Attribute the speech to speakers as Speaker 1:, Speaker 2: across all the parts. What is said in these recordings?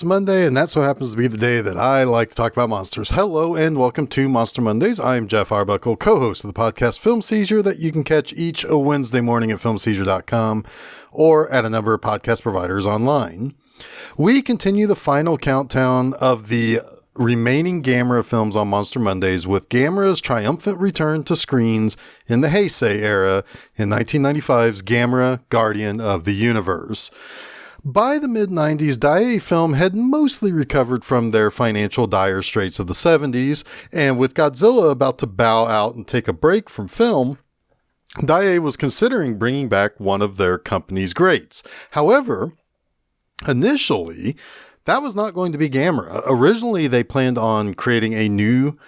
Speaker 1: It's Monday, and that so happens to be the day that I like to talk about monsters. Hello, and welcome to Monster Mondays. I'm Geoff Arbuckle, co-host of the podcast Film Seizure, that you can catch each Wednesday morning at filmseizure.com or at a number of podcast providers online. We continue the final countdown of the remaining Gamera films on Monster Mondays with Gamera's triumphant return to screens in the Heisei Era in 1995's Gamera, Guardian of the Universe. By the mid-90s, Daiei Film had mostly recovered from their financial dire straits of the 70s, and with Godzilla about to bow out and take a break from film, Daiei was considering bringing back one of their company's greats. However, initially, that was not going to be Gamera. Originally, they planned on creating a new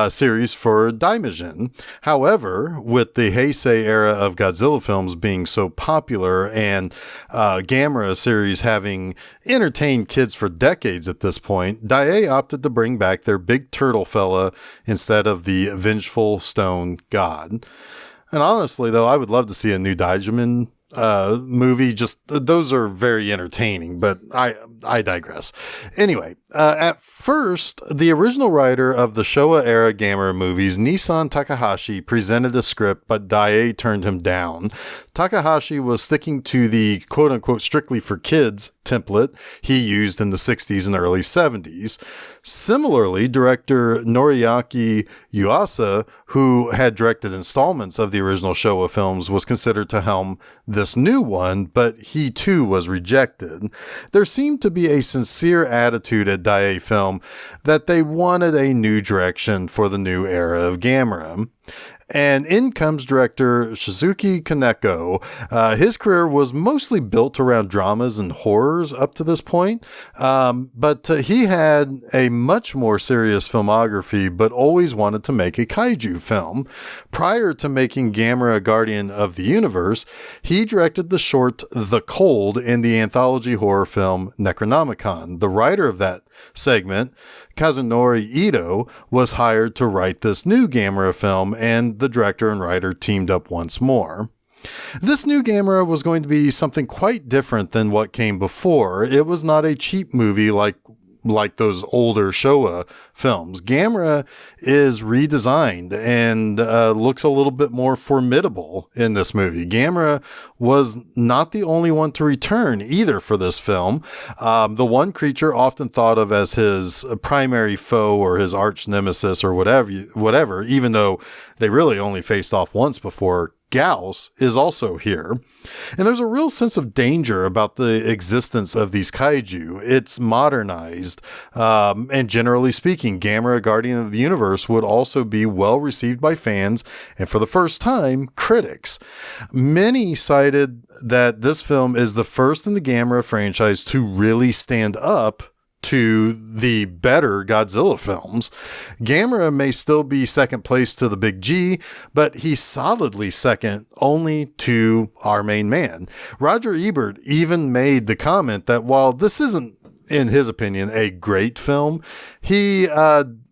Speaker 1: series for Daimajin. However, with the Heisei era of Godzilla films being so popular and Gamera series having entertained kids for decades at this point, Daiei opted to bring back their big turtle fella instead of the vengeful stone god. And honestly, though, I would love to see a new Daimajin movie. Just those are very entertaining, but I digress. Anyway, at first, the original writer of the Showa era Gamera movies, Nissan Takahashi, presented a script, but Daiei turned him down. Takahashi was sticking to the quote-unquote strictly for kids template he used in the 60s and early 70s. Similarly, director Noriaki Yuasa, who had directed installments of the original Showa films, was considered to helm this new one, but he too was rejected. There seemed to be a sincere attitude at Daiei Film that they wanted a new direction for the new era of Gamera. And in comes director Shizuki Kaneko. His career was mostly built around dramas and horrors up to this point, but he had a much more serious filmography, but always wanted to make a kaiju film. Prior to making Gamera Guardian of the Universe, he directed the short The Cold in the anthology horror film Necronomicon. The writer of that segment, Kazunori Ito, was hired to write this new Gamera film, and the director and writer teamed up once more. This new Gamera was going to be something quite different than what came before. It was not a cheap movie like those older Showa films. Gamera is redesigned and looks a little bit more formidable in this movie. Gamera was not the only one to return either for this film. The one creature often thought of as his primary foe or his arch nemesis or whatever, even though they really only faced off once before, Gauss, is also here. And there's a real sense of danger about the existence of these kaiju. It's modernized, and generally speaking, Gamera Guardian of the Universe would also be well received by fans and, for the first time, critics. Many cited that this film is the first in the Gamera franchise to really stand up to the better Godzilla films. Gamera may still be second place to the Big G, but he's solidly second only to our main man. Roger Ebert even made the comment that while this isn't, in his opinion, a great film, he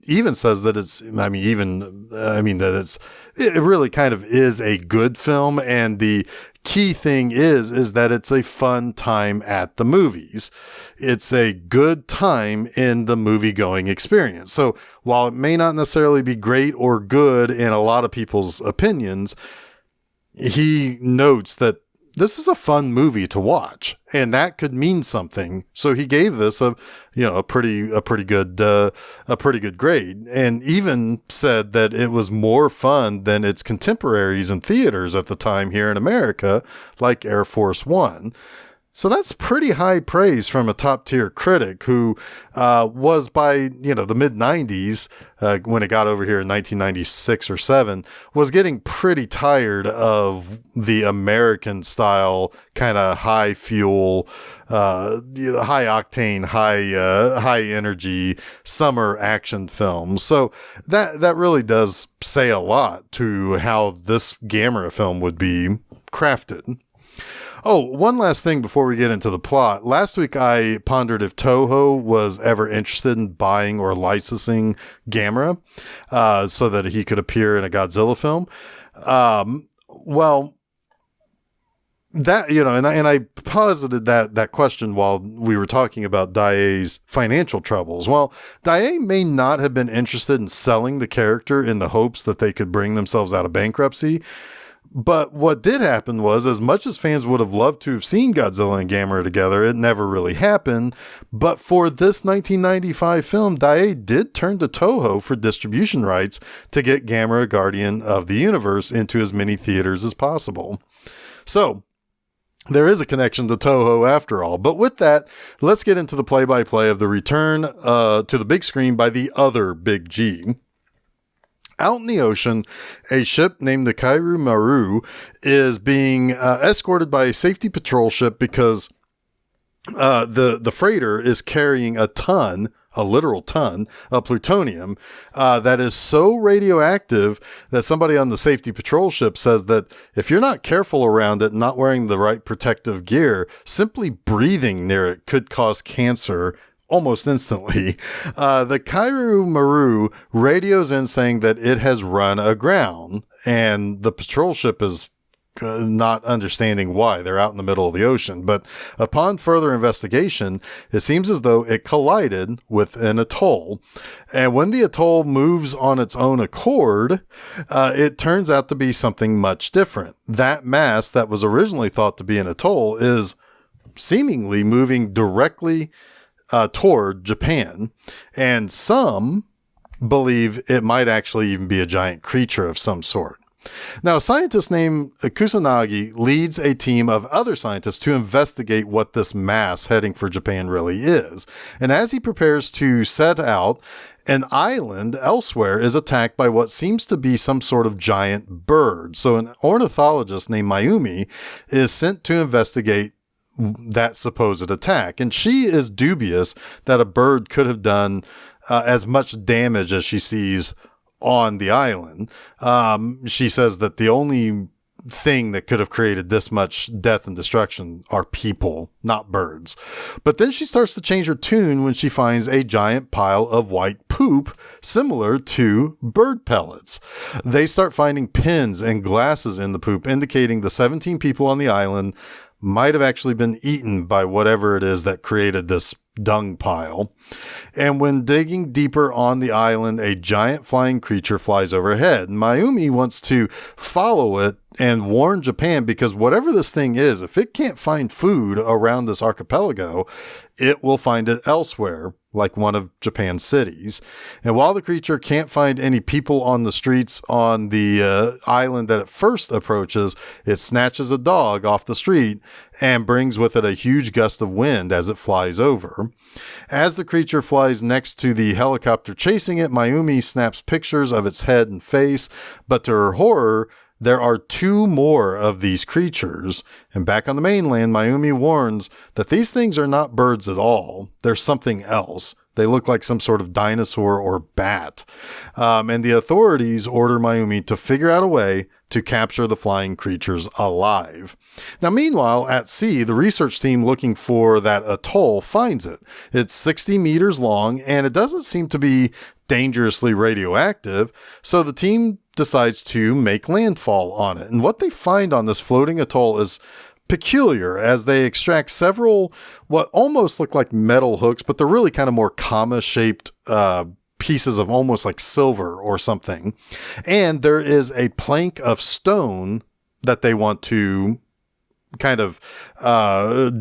Speaker 1: even says that it really kind of is a good film, and the key thing is that it's a fun time at the movies. It's a good time in the movie-going experience. So while it may not necessarily be great or good in a lot of people's opinions, he notes that this is a fun movie to watch, and that could mean something. So he gave this a pretty good grade, and even said that it was more fun than its contemporaries in theaters at the time here in America, like Air Force One. So that's pretty high praise from a top-tier critic who was by, the mid-90s, when it got over here in 1996 or 7, was getting pretty tired of the American-style kind of high-fuel, high-octane, high-energy summer action films. So that really does say a lot to how this Gamera film would be crafted. Oh, one last thing before we get into the plot. Last week I pondered if Toho was ever interested in buying or licensing Gamera so that he could appear in a Godzilla film. Well, that, and I posited that question while we were talking about Daiei's financial troubles. Well, Daiei may not have been interested in selling the character in the hopes that they could bring themselves out of bankruptcy. But what did happen was, as much as fans would have loved to have seen Godzilla and Gamera together, it never really happened. But for this 1995 film, Daiei did turn to Toho for distribution rights to get Gamera Guardian of the Universe into as many theaters as possible. So, there is a connection to Toho after all. But with that, let's get into the play-by-play of the return to the big screen by the other Big G. Out in the ocean, a ship named the Kairu Maru is being escorted by a safety patrol ship because the freighter is carrying a literal ton of plutonium that is so radioactive that somebody on the safety patrol ship says that if you're not careful around it, not wearing the right protective gear, simply breathing near it could cause cancer almost instantly. The Kairu Maru radios in saying that it has run aground, and the patrol ship is not understanding why. They're out in the middle of the ocean. But upon further investigation, it seems as though it collided with an atoll. And when the atoll moves on its own accord, it turns out to be something much different. That mass that was originally thought to be an atoll is seemingly moving directly toward Japan, and some believe it might actually even be a giant creature of some sort. Now, a scientist named Kusanagi leads a team of other scientists to investigate what this mass heading for Japan really is. And as he prepares to set out, an island elsewhere is attacked by what seems to be some sort of giant bird. So an ornithologist named Mayumi is sent to investigate that supposed attack. And she is dubious that a bird could have done as much damage as she sees on the island. She says that the only thing that could have created this much death and destruction are people, not birds. But then she starts to change her tune when she finds a giant pile of white poop similar to bird pellets. They start finding pins and glasses in the poop, indicating the 17 people on the island might have actually been eaten by whatever it is that created this dung pile. And when digging deeper on the island, a giant flying creature flies overhead. Mayumi wants to follow it and warn Japan, because whatever this thing is, if it can't find food around this archipelago, it will find it elsewhere, like one of Japan's cities. And while the creature can't find any people on the streets on the island that it first approaches, it snatches a dog off the street and brings with it a huge gust of wind as it flies over. As the creature flies next to the helicopter chasing it, Mayumi snaps pictures of its head and face, but to her horror, there are two more of these creatures. And back on the mainland, Mayumi warns that these things are not birds at all. They're something else. They look like some sort of dinosaur or bat. And the authorities order Mayumi to figure out a way to capture the flying creatures alive. Now, meanwhile, at sea, the research team looking for that atoll finds it. It's 60 meters long, and it doesn't seem to be dangerously radioactive, so the team decides to make landfall on it. And what they find on this floating atoll is peculiar, as they extract several what almost look like metal hooks, but they're really kind of more comma-shaped pieces of almost like silver or something. And there is a plank of stone that they want to kind of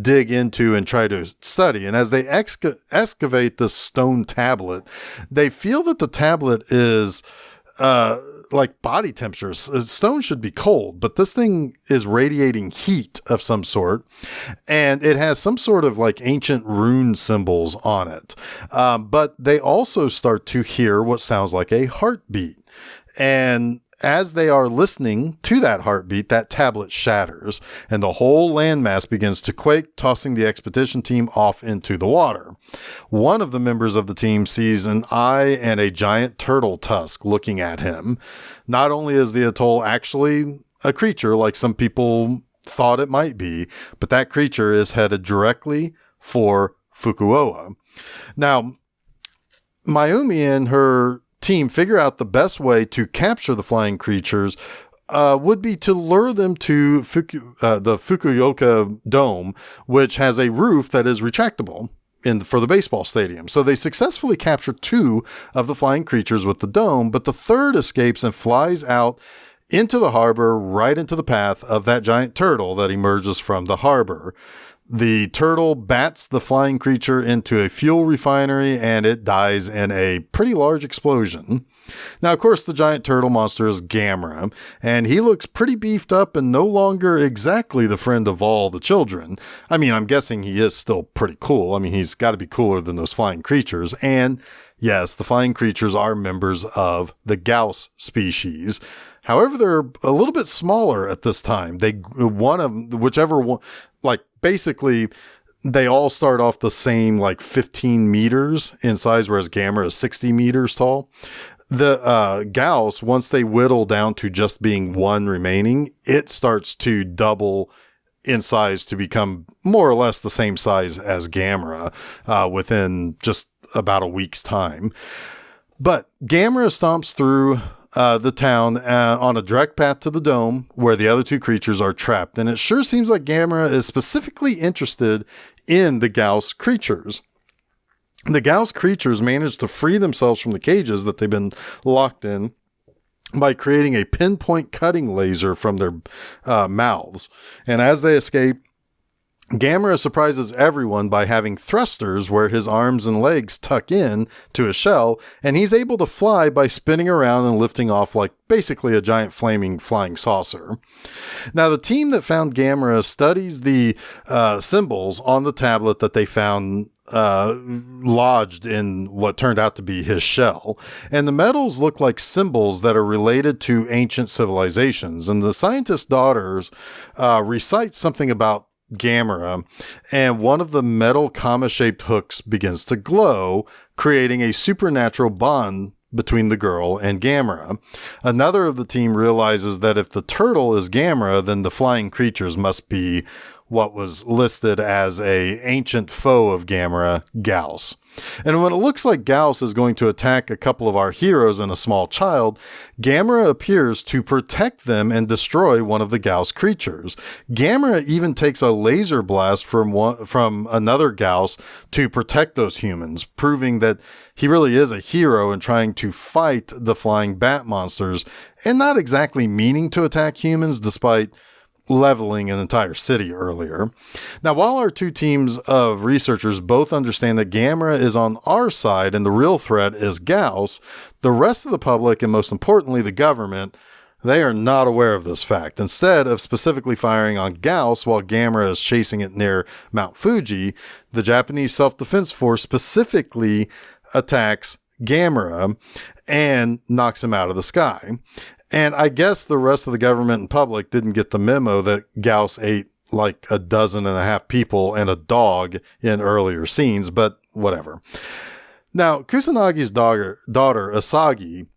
Speaker 1: dig into and try to study. And as they excavate this stone tablet, they feel that the tablet is like body temperature. Stone should be cold, but this thing is radiating heat of some sort, and it has some sort of like ancient rune symbols on it. But they also start to hear what sounds like a heartbeat. And as they are listening to that heartbeat, that tablet shatters, and the whole landmass begins to quake, tossing the expedition team off into the water. One of the members of the team sees an eye and a giant turtle tusk looking at him. Not only is the atoll actually a creature like some people thought it might be, but that creature is headed directly for Fukuoka. Now, Mayumi and her team figure out the best way to capture the flying creatures would be to lure them to the Fukuoka Dome, which has a roof that is retractable for the baseball stadium. So they successfully capture 2 of the flying creatures with the dome, but the third escapes and flies out into the harbor, right into the path of that giant turtle that emerges from the harbor. The turtle bats the flying creature into a fuel refinery, and it dies in a pretty large explosion. Now, of course, the giant turtle monster is Gamera, and he looks pretty beefed up and no longer exactly the friend of all the children. I mean, I'm guessing he is still pretty cool. I mean, he's got to be cooler than those flying creatures. And yes, the flying creatures are members of the Gauss species. However, they're a little bit smaller at this time. Basically, they all start off the same, 15 meters in size, whereas Gamera is 60 meters tall. The Gauss, once they whittle down to just being 1 remaining, it starts to double in size to become more or less the same size as Gamera within just about a week's time. But Gamera stomps through the town on a direct path to the dome where the other 2 creatures are trapped. And it sure seems like Gamera is specifically interested in the Gauss creatures. The Gauss creatures manage to free themselves from the cages that they've been locked in by creating a pinpoint cutting laser from their mouths. And as they escape, Gamera surprises everyone by having thrusters where his arms and legs tuck in to his shell, and he's able to fly by spinning around and lifting off like basically a giant flaming flying saucer. Now, the team that found Gamera studies the symbols on the tablet that they found lodged in what turned out to be his shell. And the metals look like symbols that are related to ancient civilizations. And the scientist's daughters recite something about Gamera, and one of the metal comma-shaped hooks begins to glow, creating a supernatural bond between the girl and Gamera. Another of the team realizes that if the turtle is Gamera, then the flying creatures must be what was listed as a ancient foe of Gamera, Gauss. And when it looks like Gauss is going to attack a couple of our heroes and a small child, Gamera appears to protect them and destroy one of the Gauss creatures. Gamera even takes a laser blast from another Gauss to protect those humans, proving that he really is a hero in trying to fight the flying bat monsters and not exactly meaning to attack humans despite leveling an entire city earlier. Now, while our 2 teams of researchers both understand that Gamera is on our side and the real threat is Gauss, the rest of the public, and most importantly the government, they are not aware of this fact. Instead of specifically firing on Gauss while Gamera is chasing it near Mount Fuji, the Japanese Self-Defense Force specifically attacks Gamera and knocks him out of the sky. And I guess the rest of the government and public didn't get the memo that Gauss ate like 12.5 people and a dog in earlier scenes, but whatever. Now, Kusanagi's daughter Asagi,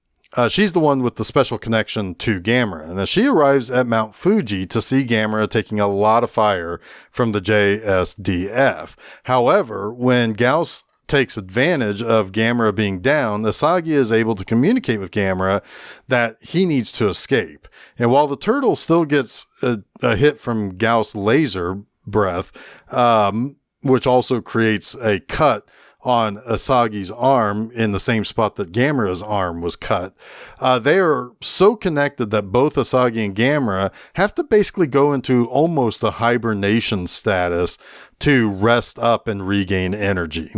Speaker 1: she's the one with the special connection to Gamera. And she arrives at Mount Fuji to see Gamera taking a lot of fire from the JSDF. However, when Gauss takes advantage of Gamera being down, Asagi is able to communicate with Gamera that he needs to escape. And while the turtle still gets a hit from Gauss' laser breath, which also creates a cut on Asagi's arm in the same spot that Gamera's arm was cut, they are so connected that both Asagi and Gamera have to basically go into almost a hibernation status to rest up and regain energy.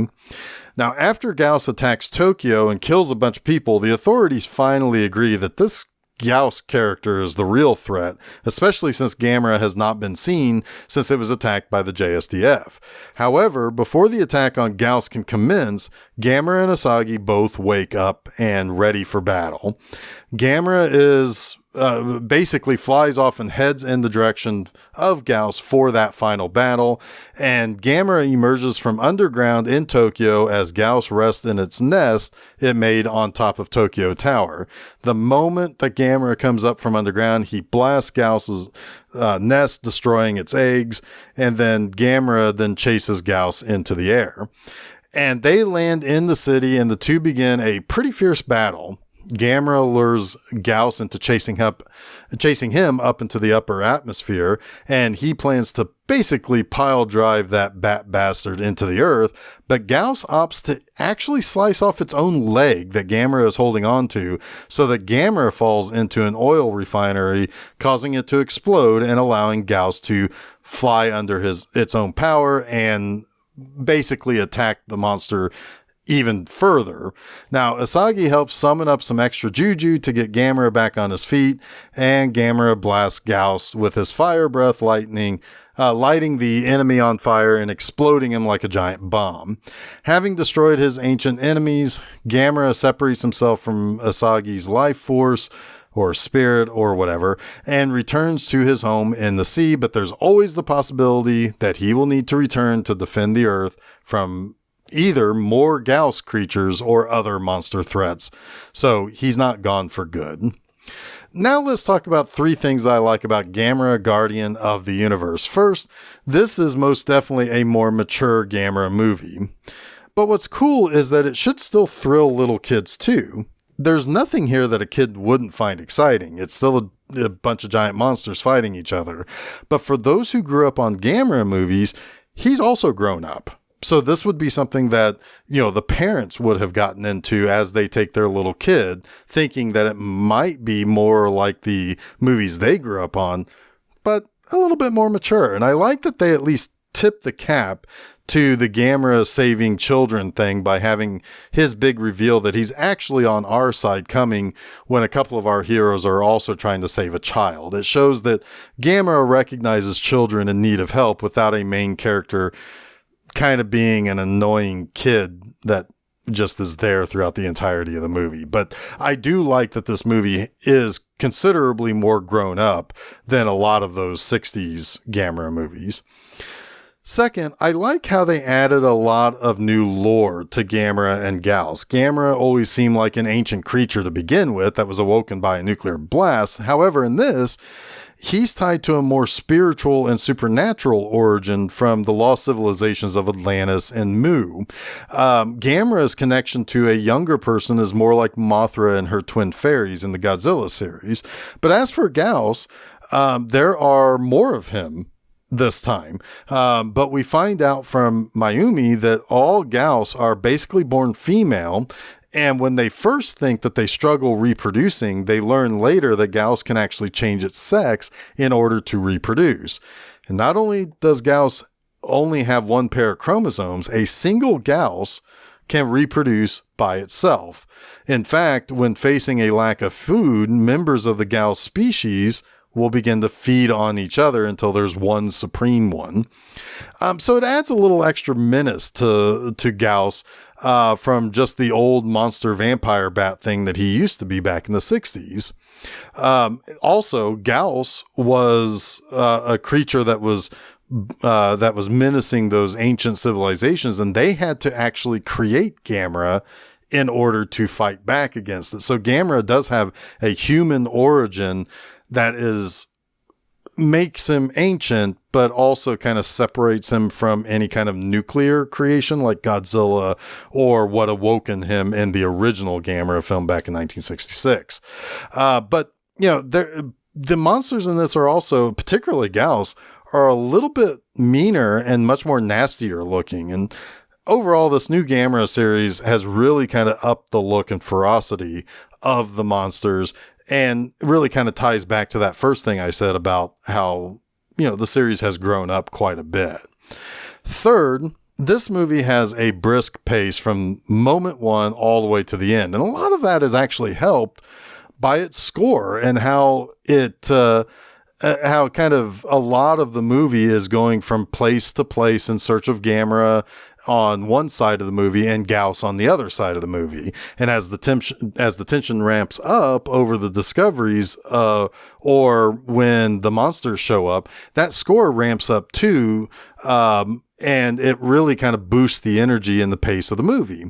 Speaker 1: Now, after Gauss attacks Tokyo and kills a bunch of people, the authorities finally agree that this Gauss character is the real threat, especially since Gamera has not been seen since it was attacked by the JSDF. However, before the attack on Gauss can commence, Gamera and Asagi both wake up and ready for battle. Gamera is basically flies off and heads in the direction of Gauss for that final battle, and Gamera emerges from underground in Tokyo as Gauss rests in its nest it made on top of Tokyo Tower. The moment that Gamera comes up from underground, he blasts Gauss's nest, destroying its eggs, and then Gamera then chases Gauss into the air. And they land in the city, and the 2 begin a pretty fierce battle. Gamera lures Gauss into chasing him up into the upper atmosphere, and he plans to basically pile drive that bat bastard into the earth, but Gauss opts to actually slice off its own leg that Gamera is holding on to, so that Gamera falls into an oil refinery, causing it to explode and allowing Gauss to fly under its own power and basically attack the monster even further. Now, Asagi helps summon up some extra juju to get Gamera back on his feet, and Gamera blasts Gauss with his fire breath lighting the enemy on fire and exploding him like a giant bomb. Having destroyed his ancient enemies, Gamera separates himself from Asagi's life force, or spirit, or whatever, and returns to his home in the sea, but there's always the possibility that he will need to return to defend the Earth from either more Gauss creatures or other monster threats. So he's not gone for good. Now let's talk about 3 things I like about Gamera, Guardian of the Universe. First, this is most definitely a more mature Gamera movie. But what's cool is that it should still thrill little kids too. There's nothing here that a kid wouldn't find exciting. It's still a bunch of giant monsters fighting each other. But for those who grew up on Gamera movies, he's also grown up. So this would be something that, the parents would have gotten into as they take their little kid, thinking that it might be more like the movies they grew up on, but a little bit more mature. And I like that they at least tip the cap to the Gamera saving children thing by having his big reveal that he's actually on our side coming when a couple of our heroes are also trying to save a child. It shows that Gamera recognizes children in need of help without a main character kind of being an annoying kid that just is there throughout the entirety of the movie. But I do like that this movie is considerably more grown up than a lot of those 60s Gamera movies. Second, I like how they added a lot of new lore to Gamera and Gauss. Gamera always seemed like an ancient creature to begin with that was awoken by a nuclear blast. However, in this, he's tied to a more spiritual and supernatural origin from the lost civilizations of Atlantis and Mu. Gamera's connection to a younger person is more like Mothra and her twin fairies in the Godzilla series. But as for Gauss, there are more of him this time. But we find out from Mayumi that all Gauss are basically born female. And when they first think that they struggle reproducing, they learn later that Gauss can actually change its sex in order to reproduce. And not only does Gauss only have one pair of chromosomes, a single Gauss can reproduce by itself. In fact, when facing a lack of food, members of the Gauss species will begin to feed on each other until there's one supreme one. So it adds a little extra menace to Gauss from just the old monster vampire bat thing that he used to be back in the 60s. Also, Gauss was a creature that was menacing those ancient civilizations, and they had to actually create Gamera in order to fight back against it. So Gamera does have a human origin that makes him ancient, but also kind of separates him from any kind of nuclear creation like Godzilla or what awoken him in the original Gamera film back in 1966. But, the monsters in this are also, particularly Gauss, are a little bit meaner and much more nastier looking. And overall, this new Gamera series has really kind of upped the look and ferocity of the monsters, and really kind of ties back to that first thing I said about how, the series has grown up quite a bit. Third, this movie has a brisk pace from moment one all the way to the end. And a lot of that is actually helped by its score and how how kind of a lot of the movie is going from place to place in search of Gamera on one side of the movie and Gauss on the other side of the movie. And as the tension ramps up over the discoveries, or when the monsters show up, that score ramps up too. And it really kind of boosts the energy and the pace of the movie.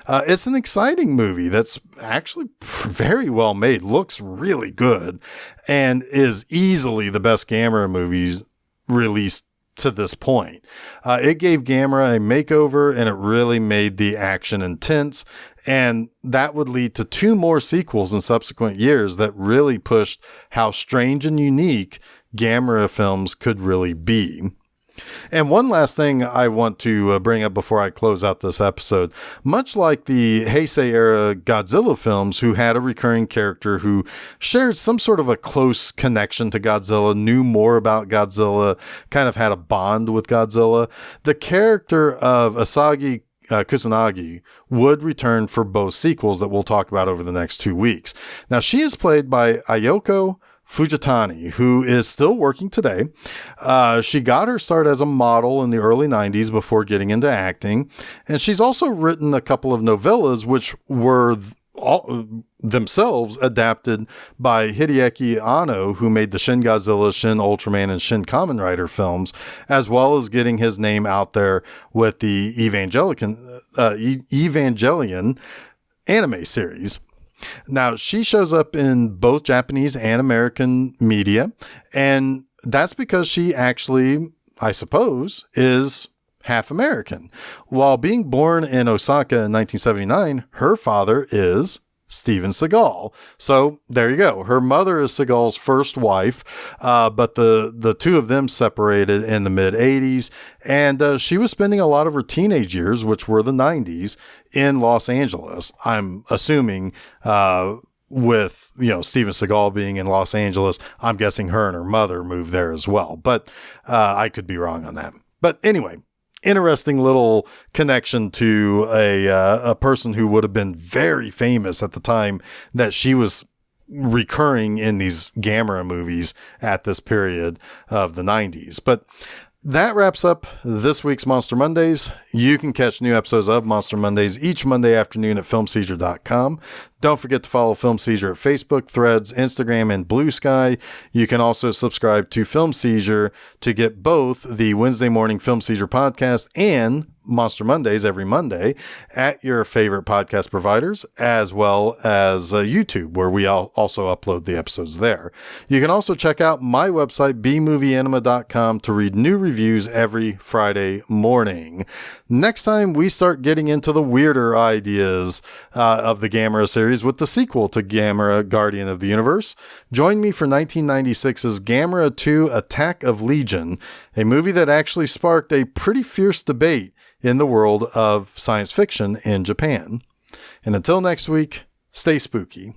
Speaker 1: It's an exciting movie that's actually very well made, looks really good, and is easily the best Gamera movies released to this point. It gave Gamera a makeover, and it really made the action intense. And that would lead to 2 more sequels in subsequent years that really pushed how strange and unique Gamera films could really be. And one last thing I want to bring up before I close out this episode, much like the Heisei Era Godzilla films, who had a recurring character who shared some sort of a close connection to Godzilla, knew more about Godzilla, kind of had a bond with Godzilla, the character of Asagi Kusanagi would return for both sequels that we'll talk about over the next 2 weeks. Now, she is played by Ayako Fujitani, who is still working today. She got her start as a model in the early 90s before getting into acting. And she's also written a couple of novellas, which were themselves adapted by Hideaki Anno, who made the Shin Godzilla, Shin Ultraman, and Shin Kamen Rider films, as well as getting his name out there with the Evangelion anime series. Now, she shows up in both Japanese and American media, and that's because she actually, I suppose, is half American. While being born in Osaka in 1979, her father is Steven Seagal. So there you go. Her mother is Seagal's first wife, but the two of them separated in the mid-'80s, and she was spending a lot of her teenage years, which were the 90s, in Los Angeles. I'm assuming with, Steven Seagal being in Los Angeles, I'm guessing her and her mother moved there as well, but I could be wrong on that. But anyway, interesting little connection to a person who would have been very famous at the time that she was recurring in these Gamera movies at this period of the 90s. But that wraps up this week's Monster Mondays. You can catch new episodes of Monster Mondays each Monday afternoon at filmseizure.com. Don't forget to follow Film Seizure at Facebook, Threads, Instagram, and Blue Sky. You can also subscribe to Film Seizure to get both the Wednesday morning Film Seizure podcast and Monster Mondays every Monday at your favorite podcast providers, as well as YouTube, where we also upload the episodes there. You can also check out my website, bmovieanima.com, to read new reviews every Friday morning. Next time, we start getting into the weirder ideas of the Gamera series with the sequel to Gamera, Guardian of the Universe. Join me for 1996's Gamera 2 Attack of Legion, a movie that actually sparked a pretty fierce debate in the world of science fiction in Japan. And until next week, stay spooky.